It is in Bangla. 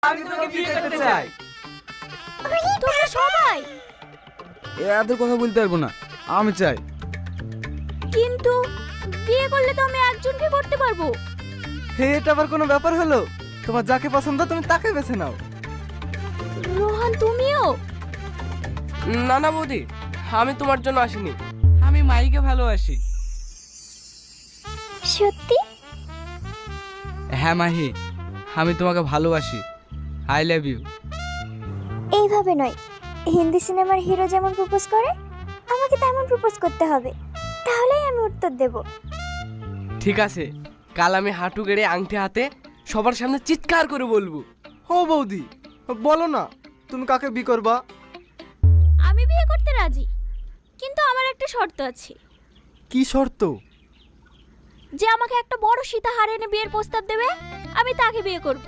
আমি তোমাকে বিয়ে করতে চাই। তোমরা সবাই? এত কথা বলতে পারবো না, আমি চাই। কিন্তু বিয়ে করলে তো আমি একজনকে করতে পারবো। এটা আবার কোনো ব্যাপার হলো? তোমার যাকে পছন্দ তুমি তাকে বেছে নাও। রোহান তুমিও? না না বৌদি, আমি তোমার জন্য আসিনি, আমি মাইকে ভালোবাসি। সত্যি? হ্যাঁ মাহি, আমি তোমাকে ভালোবাসি। I love you. এইভাবে নয়, হিন্দি সিনেমার হিরো যেমন প্রপোজ করে আমাকে তেমন প্রপোজ করতে হবে, তাহলেই আমি উত্তর দেব। ঠিক আছে, কাল আমি হাঁটু গেড়ে আংটি হাতে সবার সামনে চিৎকার করে বলবো। ও বৌদি, বলো না তুমি কাকে বিয়ে করবা? আমি বিয়ে করতে রাজি, কিন্তু আমার একটা শর্ত আছে। কি শর্ত? যে আমাকে একটা বড় সীতাহার এনে বিয়ের প্রস্তাব দেবে, আমি তাকে বিয়ে করব।